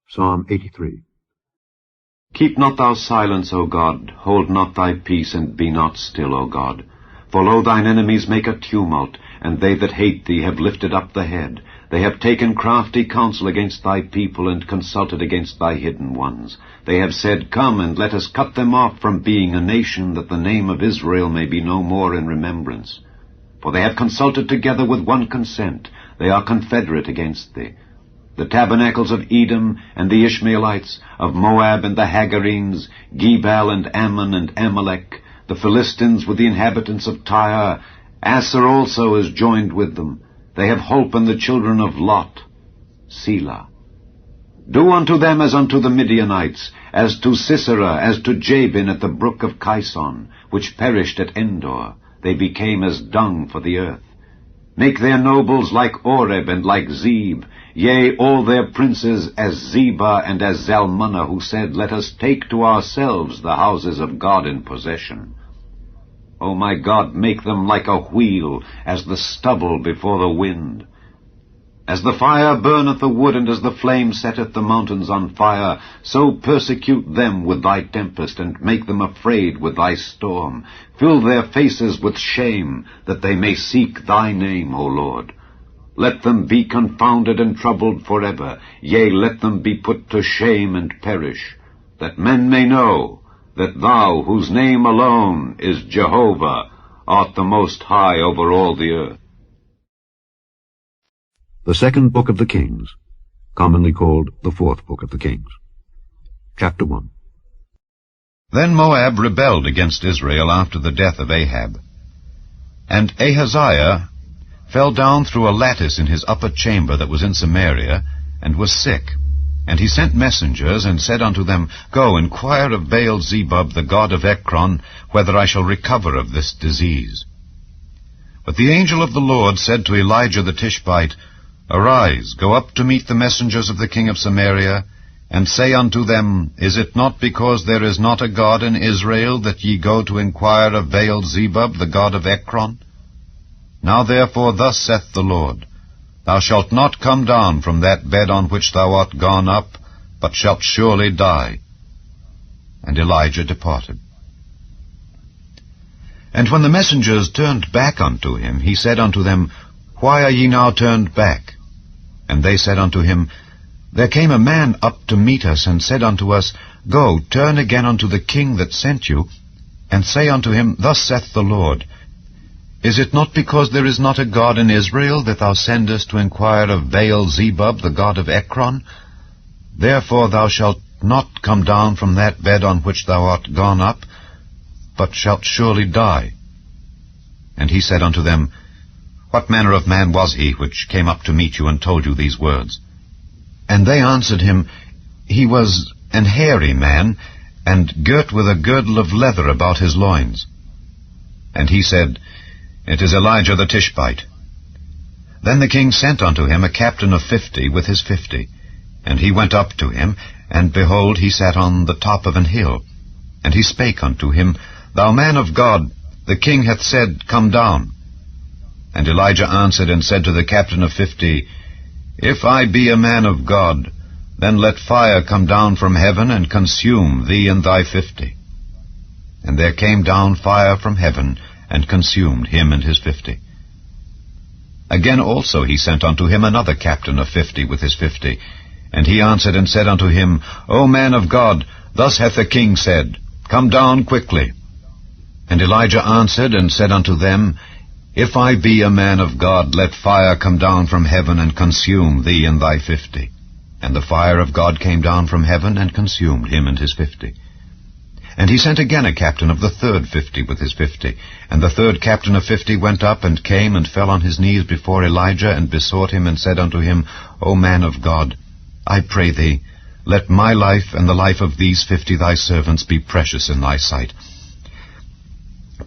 Psalm 83. Keep not thou silence, O God, hold not thy peace, and be not still, O God. For lo, thine enemies make a tumult, and they that hate thee have lifted up the head. They have taken crafty counsel against thy people, and consulted against thy hidden ones. They have said, Come, and let us cut them off from being a nation, that the name of Israel may be no more in remembrance. For they have consulted together with one consent, they are confederate against thee. The tabernacles of Edom and the Ishmaelites, of Moab and the Hagarenes, Gebal and Ammon and Amalek, the Philistines with the inhabitants of Tyre, Asser also is joined with them. They have holpen the children of Lot. Selah. Do unto them as unto the Midianites, as to Sisera, as to Jabin at the brook of Kison, which perished at Endor. They became as dung for the earth. Make their nobles like Oreb and like Zeb, yea, all their princes as Zebah and as Zalmunna, who said, Let us take to ourselves the houses of God in possession. O my God, make them like a wheel, as the stubble before the wind. As the fire burneth the wood, and as the flame setteth the mountains on fire, so persecute them with thy tempest, and make them afraid with thy storm. Fill their faces with shame, that they may seek thy name, O Lord. Let them be confounded and troubled forever, yea, let them be put to shame and perish, that men may know that thou, whose name alone is Jehovah, art the most high over all the earth. The second book of the Kings, commonly called the fourth book of the Kings. Chapter 1. Then Moab rebelled against Israel after the death of Ahab. And Ahaziah fell down through a lattice in his upper chamber that was in Samaria, and was sick. And he sent messengers, and said unto them, Go, inquire of Baal-zebub, the god of Ekron, whether I shall recover of this disease. But the angel of the Lord said to Elijah the Tishbite, Arise, go up to meet the messengers of the king of Samaria, and say unto them, Is it not because there is not a God in Israel, that ye go to inquire of Baal-zebub, the god of Ekron? Now therefore thus saith the Lord, Thou shalt not come down from that bed on which thou art gone up, but shalt surely die. And Elijah departed. And when the messengers turned back unto him, he said unto them, Why are ye now turned back? And they said unto him, There came a man up to meet us, and said unto us, Go, turn again unto the king that sent you, and say unto him, Thus saith the Lord, Is it not because there is not a God in Israel, that thou sendest to inquire of Baal-zebub, the god of Ekron? Therefore thou shalt not come down from that bed on which thou art gone up, but shalt surely die. And he said unto them, What manner of man was he which came up to meet you, and told you these words? And they answered him, He was an hairy man, and girt with a girdle of leather about his loins. And he said, It is Elijah the Tishbite. Then the king sent unto him a captain of 50 with his 50. And he went up to him, and behold, he sat on the top of an hill. And he spake unto him, Thou man of God, the king hath said, Come down. And Elijah answered and said to the captain of 50, If I be a man of God, then let fire come down from heaven, and consume thee and thy 50. And there came down fire from heaven, and consumed him and his 50. Again also he sent unto him another captain of 50 with his 50. And he answered and said unto him, O man of God, thus hath the king said, Come down quickly. And Elijah answered and said unto them, If I be a man of God, let fire come down from heaven, and consume thee and thy 50. And the fire of God came down from heaven, and consumed him and his 50. And he sent again a captain of the third 50 with his 50. And the third captain of 50 went up, and came, and fell on his knees before Elijah, and besought him, and said unto him, O man of God, I pray thee, let my life and the life of these 50 thy servants be precious in thy sight.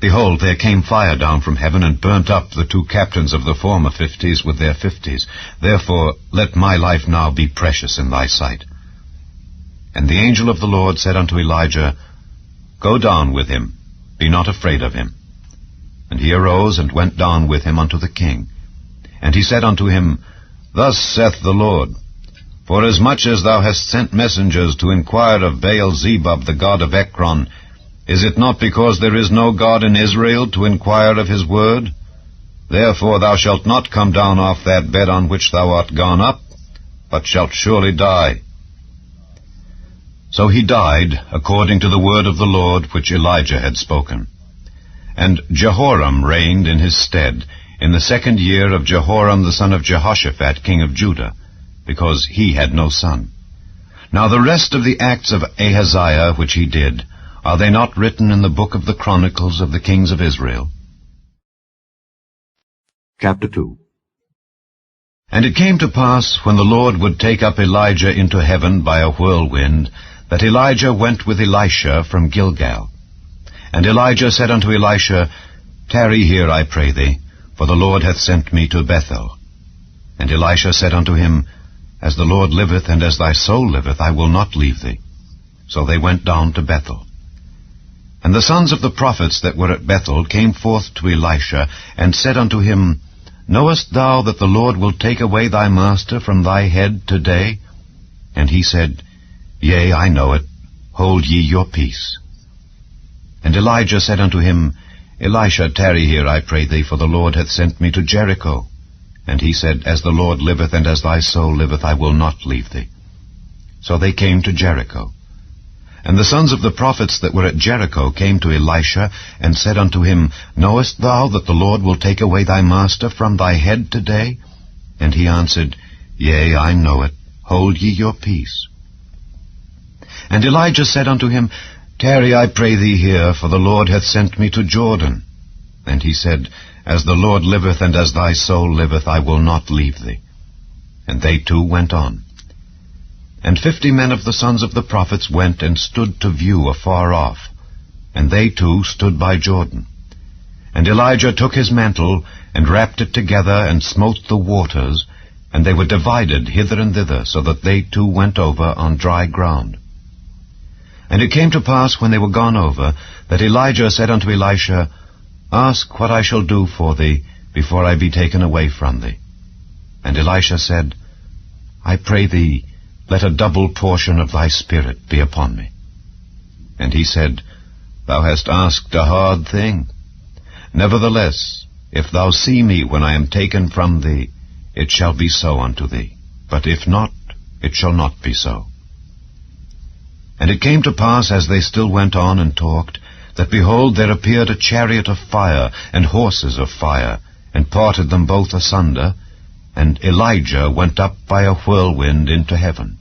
Behold, there came fire down from heaven, and burnt up the two captains of the former 50s with their 50s. Therefore let my life now be precious in thy sight. And the angel of the Lord said unto Elijah, Go down with him, be not afraid of him. And he arose and went down with him unto the king. And he said unto him, Thus saith the Lord, Forasmuch as thou hast sent messengers to inquire of Baal-zebub, the god of Ekron, is it not because there is no God in Israel to inquire of his word? Therefore thou shalt not come down off that bed on which thou art gone up, but shalt surely die. So he died, according to the word of the Lord which Elijah had spoken. And Jehoram reigned in his stead, in the 2nd year of Jehoram the son of Jehoshaphat, king of Judah, because he had no son. Now the rest of the acts of Ahaziah which he did, are they not written in the book of the Chronicles of the kings of Israel? Chapter 2. And it came to pass, when the Lord would take up Elijah into heaven by a whirlwind, that Elijah went with Elisha from Gilgal. And Elijah said unto Elisha, Tarry here, I pray thee, for the Lord hath sent me to Bethel. And Elisha said unto him, As the Lord liveth, and as thy soul liveth, I will not leave thee. So they went down to Bethel. And the sons of the prophets that were at Bethel came forth to Elisha, and said unto him, Knowest thou that the Lord will take away thy master from thy head today? And he said, Yea, I know it. Hold ye your peace. And Elijah said unto him, Elisha, tarry here, I pray thee, for the Lord hath sent me to Jericho. And he said, As the Lord liveth, and as thy soul liveth, I will not leave thee. So they came to Jericho. And the sons of the prophets that were at Jericho came to Elisha, and said unto him, Knowest thou that the Lord will take away thy master from thy head today? And he answered, Yea, I know it. Hold ye your peace. And Elijah said unto him, Tarry, I pray thee here, for the Lord hath sent me to Jordan. And he said, As the Lord liveth, and as thy soul liveth, I will not leave thee. And they two went on. And 50 men of the sons of the prophets went and stood to view afar off, and they two stood by Jordan. And Elijah took his mantle, and wrapped it together, and smote the waters, and they were divided hither and thither, so that they two went over on dry ground. And it came to pass, when they were gone over, that Elijah said unto Elisha, Ask what I shall do for thee, before I be taken away from thee. And Elisha said, I pray thee, let a double portion of thy spirit be upon me. And he said, Thou hast asked a hard thing. Nevertheless, if thou see me when I am taken from thee, it shall be so unto thee. But if not, it shall not be so. And it came to pass, as they still went on and talked, that behold, there appeared a chariot of fire, and horses of fire, and parted them both asunder, and Elijah went up by a whirlwind into heaven.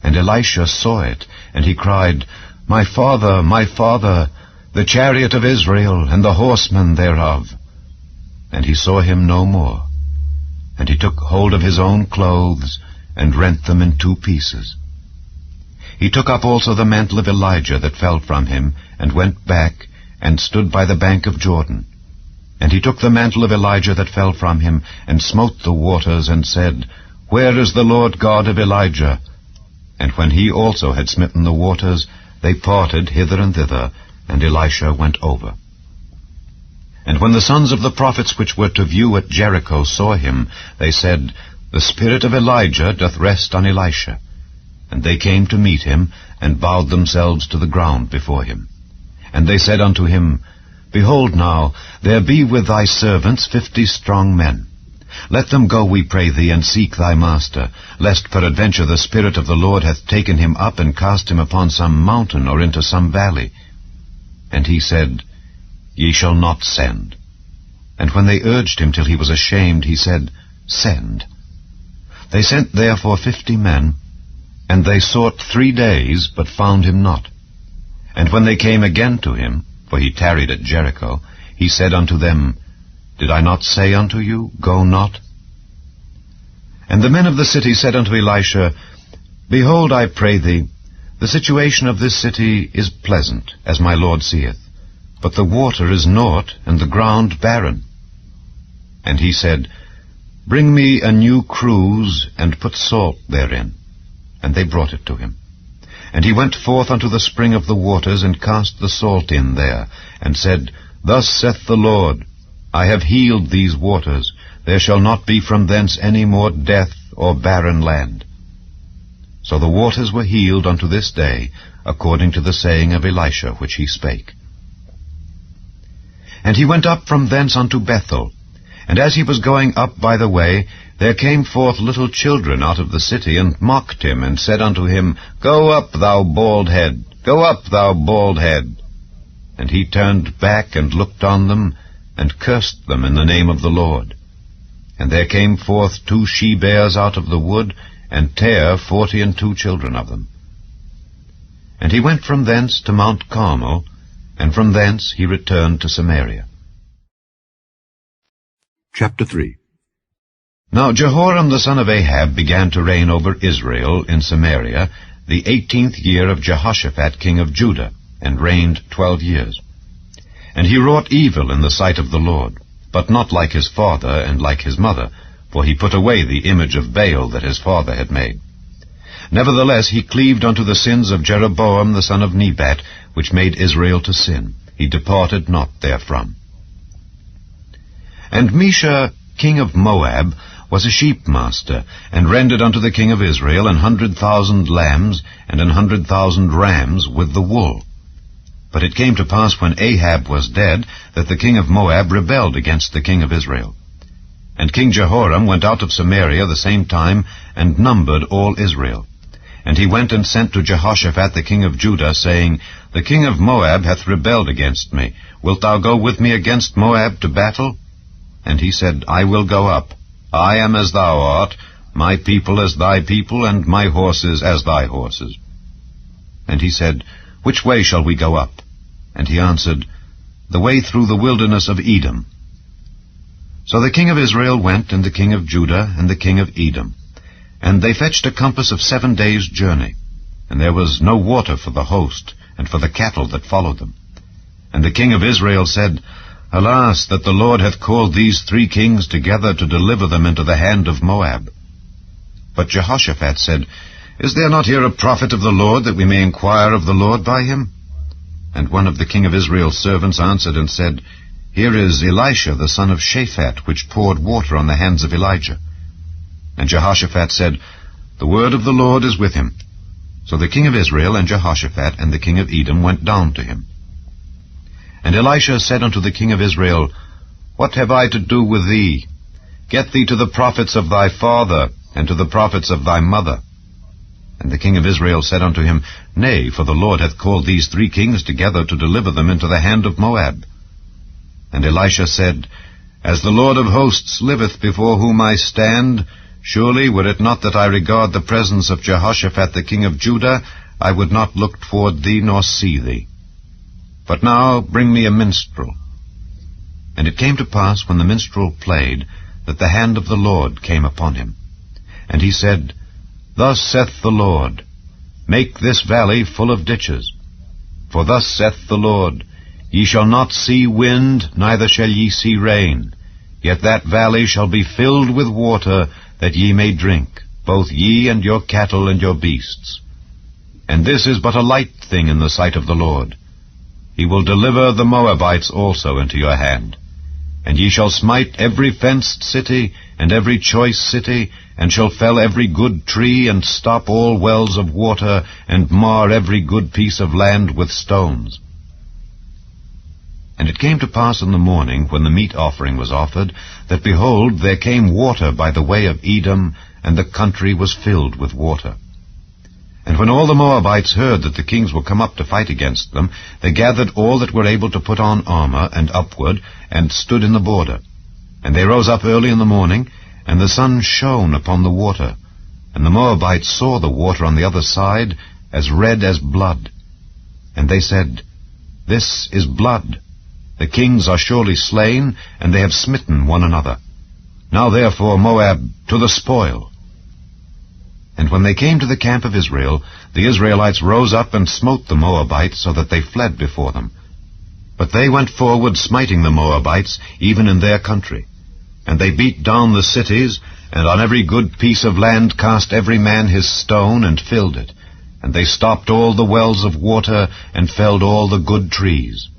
And Elisha saw it, and he cried, My father, the chariot of Israel, and the horsemen thereof. And he saw him no more. And he took hold of his own clothes, and rent them in 2 pieces. He took up also the mantle of Elijah that fell from him, and went back, and stood by the bank of Jordan. And he took the mantle of Elijah that fell from him, and smote the waters, and said, Where is the Lord God of Elijah? And when he also had smitten the waters, they parted hither and thither, and Elisha went over. And when the sons of the prophets which were to view at Jericho saw him, they said, The spirit of Elijah doth rest on Elisha. And they came to meet him, and bowed themselves to the ground before him. And they said unto him, Behold now, there be with thy servants 50 strong men. Let them go, we pray thee, and seek thy master, lest peradventure the Spirit of the Lord hath taken him up, and cast him upon some mountain, or into some valley. And he said, Ye shall not send. And when they urged him till he was ashamed, he said, Send. They sent therefore 50 men, and they sought 3 days, but found him not. And when they came again to him, for he tarried at Jericho, he said unto them, Did I not say unto you, Go not? And the men of the city said unto Elisha, Behold, I pray thee, the situation of this city is pleasant, as my Lord seeth, but the water is naught, and the ground barren. And he said, Bring me a new cruse, and put salt therein. And they brought it to him. And he went forth unto the spring of the waters, and cast the salt in there, and said, Thus saith the Lord, I have healed these waters. There shall not be from thence any more death or barren land. So the waters were healed unto this day, according to the saying of Elisha which he spake. And he went up from thence unto Bethel. And as he was going up by the way, there came forth little children out of the city, and mocked him, and said unto him, Go up, thou bald head! Go up, thou bald head! And he turned back and looked on them, and cursed them in the name of the Lord. And there came forth 2 she-bears out of the wood, and tare 42 children of them. And he went from thence to Mount Carmel, and from thence he returned to Samaria. Chapter 3. Now Jehoram the son of Ahab began to reign over Israel in Samaria the 18th year of Jehoshaphat king of Judah, and reigned 12 years. And he wrought evil in the sight of the Lord, but not like his father and like his mother, for he put away the image of Baal that his father had made. Nevertheless he cleaved unto the sins of Jeroboam the son of Nebat, which made Israel to sin. He departed not therefrom. And Mesha king of Moab was a sheepmaster, and rendered unto the king of Israel 100,000 lambs and 100,000 rams with the wool. But it came to pass when Ahab was dead, that the king of Moab rebelled against the king of Israel. And King Jehoram went out of Samaria the same time, and numbered all Israel. And he went and sent to Jehoshaphat the king of Judah, saying, The king of Moab hath rebelled against me. Wilt thou go with me against Moab to battle? And he said, I will go up. I am as thou art, my people as thy people, and my horses as thy horses. And he said, Which way shall we go up? And he answered, The way through the wilderness of Edom. So the king of Israel went, and the king of Judah, and the king of Edom. And they fetched a compass of 7 days' journey. And there was no water for the host, and for the cattle that followed them. And the king of Israel said, Alas, that the Lord hath called these 3 kings together to deliver them into the hand of Moab. But Jehoshaphat said, Is there not here a prophet of the Lord, that we may inquire of the Lord by him? And one of the king of Israel's servants answered and said, Here is Elisha the son of Shaphat, which poured water on the hands of Elijah. And Jehoshaphat said, The word of the Lord is with him. So the king of Israel and Jehoshaphat and the king of Edom went down to him. And Elisha said unto the king of Israel, What have I to do with thee? Get thee to the prophets of thy father, and to the prophets of thy mother. And the king of Israel said unto him, Nay, for the Lord hath called these 3 kings together to deliver them into the hand of Moab. And Elisha said, As the Lord of hosts liveth before whom I stand, surely were it not that I regard the presence of Jehoshaphat the king of Judah, I would not look toward thee nor see thee. But now bring me a minstrel. And it came to pass, when the minstrel played, that the hand of the Lord came upon him. And he said, Thus saith the Lord, Make this valley full of ditches. For thus saith the Lord, Ye shall not see wind, neither shall ye see rain. Yet that valley shall be filled with water, that ye may drink, both ye and your cattle and your beasts. And this is but a light thing in the sight of the Lord. He will deliver the Moabites also into your hand. And ye shall smite every fenced city, and every choice city, and shall fell every good tree, and stop all wells of water, and mar every good piece of land with stones. And it came to pass in the morning, when the meat offering was offered, that, behold, there came water by the way of Edom, and the country was filled with water. And when all the Moabites heard that the kings were come up to fight against them, they gathered all that were able to put on armor, and upward, and stood in the border. And they rose up early in the morning, and the sun shone upon the water. And the Moabites saw the water on the other side, as red as blood. And they said, This is blood. The kings are surely slain, and they have smitten one another. Now therefore, Moab, to the spoil. And when they came to the camp of Israel, the Israelites rose up and smote the Moabites, so that they fled before them. But they went forward, smiting the Moabites, even in their country. And they beat down the cities, and on every good piece of land cast every man his stone, and filled it. And they stopped all the wells of water, and felled all the good trees.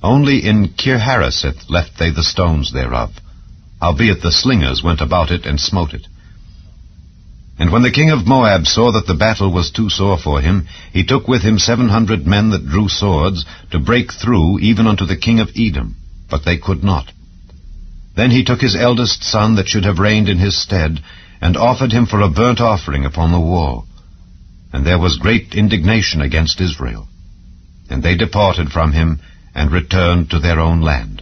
Only in Kirharaseth left they the stones thereof. Howbeit the slingers went about it, and smote it. And when the king of Moab saw that the battle was too sore for him, he took with him 700 men that drew swords, to break through even unto the king of Edom, but they could not. Then he took his eldest son that should have reigned in his stead, and offered him for a burnt offering upon the wall. And there was great indignation against Israel. And they departed from him, and returned to their own land.